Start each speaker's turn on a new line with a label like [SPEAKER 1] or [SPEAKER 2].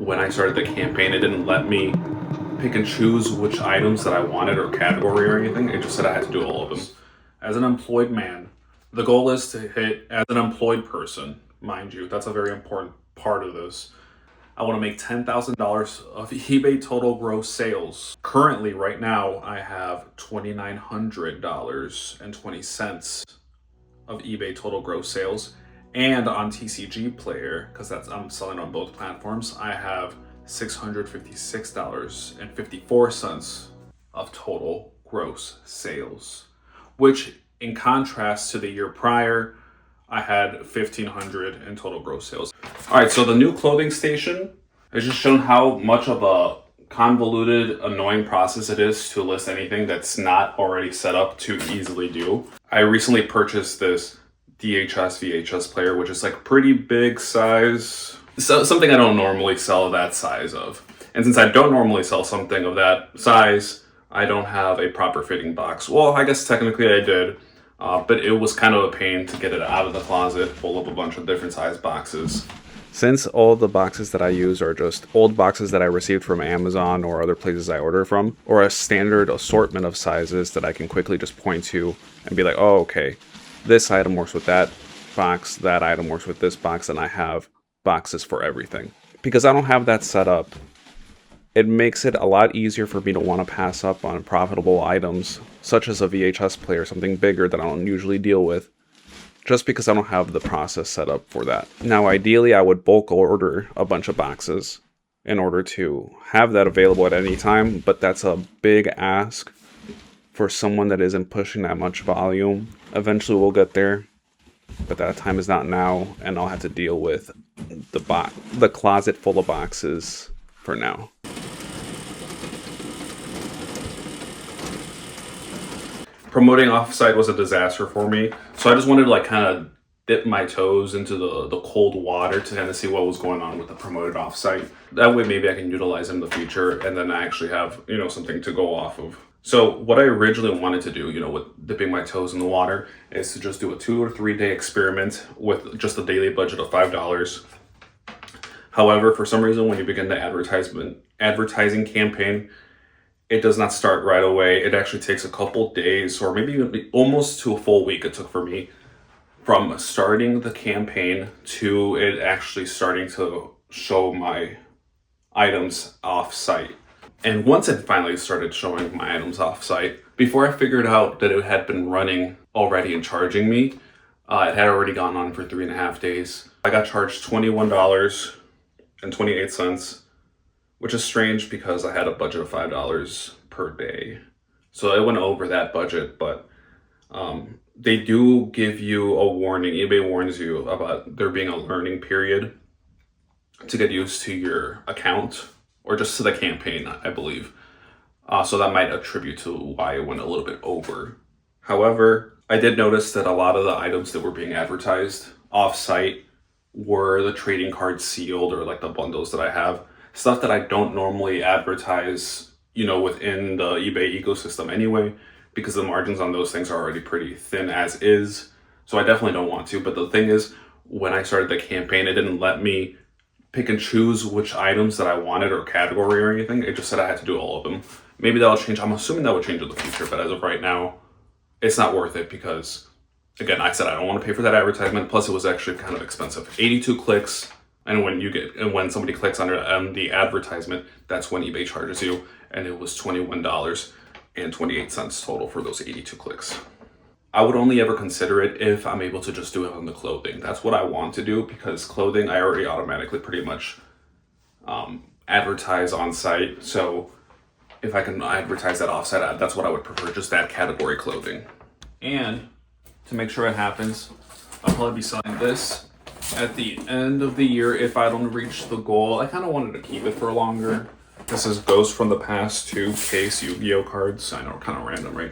[SPEAKER 1] when I started the campaign, it didn't let me pick and choose which items that I wanted or category or anything. It just said I had to do all of them. As an employed man, the goal is to hit, as an employed person, mind you, that's a very important part of this. I want to make $10,000 of eBay total gross sales. Currently, right now, I have $2,900.20 of eBay total gross sales. And on TCG Player, because I'm selling on both platforms, I have $656.54 of total gross sales, which in contrast to the year prior, I had $1,500 in total gross sales. All right, so the new clothing station has just shown how much of a convoluted, annoying process it is to list anything that's not already set up to easily do. I recently purchased this DHS VHS player, which is like pretty big size. So something I don't normally sell that size of. And since I don't normally sell something of that size, I don't have a proper fitting box. Well, I guess technically I did, but it was kind of a pain to get it out of the closet full of a bunch of different size boxes. Since all the boxes that I use are just old boxes that I received from Amazon or other places I order from, or a standard assortment of sizes that I can quickly just point to and be like, oh, okay, this item works with that box, that item works with this box, and I have boxes for everything. Because I don't have that set up, it makes it a lot easier for me to want to pass up on profitable items, such as a VHS player, something bigger that I don't usually deal with, just because I don't have the process set up for that. Now, ideally, I would bulk order a bunch of boxes in order to have that available at any time, but that's a big ask for someone that isn't pushing that much volume. Eventually, we'll get there, but that time is not now, and I'll have to deal with the closet full of boxes for now. Promoting offsite was a disaster for me, so I just wanted to like kind of dip my toes into the cold water to kind of see what was going on with the promoted offsite. That way maybe I can utilize it in the future and then I actually have, something to go off of. So what I originally wanted to do, with dipping my toes in the water, is to just do a 2 or 3 day experiment with just a daily budget of $5. However, for some reason, when you begin the advertising campaign, it does not start right away. It actually takes a couple days or maybe even almost to a full week it took for me from starting the campaign to it actually starting to show my items off-site. And once it finally started showing my items off-site, before I figured out that it had been running already and charging me, it had already gone on for 3.5 days. I got charged $21.28, which is strange because I had a budget of $5 per day. So it went over that budget, but they do give you a warning. eBay warns you about there being a learning period to get used to your account or just to the campaign, I believe. So that might attribute to why it went a little bit over. However, I did notice that a lot of the items that were being advertised off-site were the trading cards sealed or like the bundles that I have. Stuff that I don't normally advertise, within the eBay ecosystem anyway, because the margins on those things are already pretty thin as is. So I definitely don't want to. But the thing is, when I started the campaign, it didn't let me pick and choose which items that I wanted or category or anything. It just said I had to do all of them. Maybe that'll change. I'm assuming that would change in the future, but as of right now, it's not worth it because, again, I said I don't want to pay for that advertisement. Plus, it was actually kind of expensive. 82 clicks. And when somebody clicks on the advertisement, that's when eBay charges you. And it was $21.28 total for those 82 clicks. I would only ever consider it if I'm able to just do it on the clothing. That's what I want to do because clothing, I already automatically pretty much advertise on site. So if I can advertise that offsite, that's what I would prefer, just that category clothing. And to make sure it happens, I'll probably be selling this at the end of the year if I don't reach the goal. I kind of wanted to keep it for longer. This is Ghost from the Past 2 case Yu-Gi-Oh cards. I know, kind of random, right?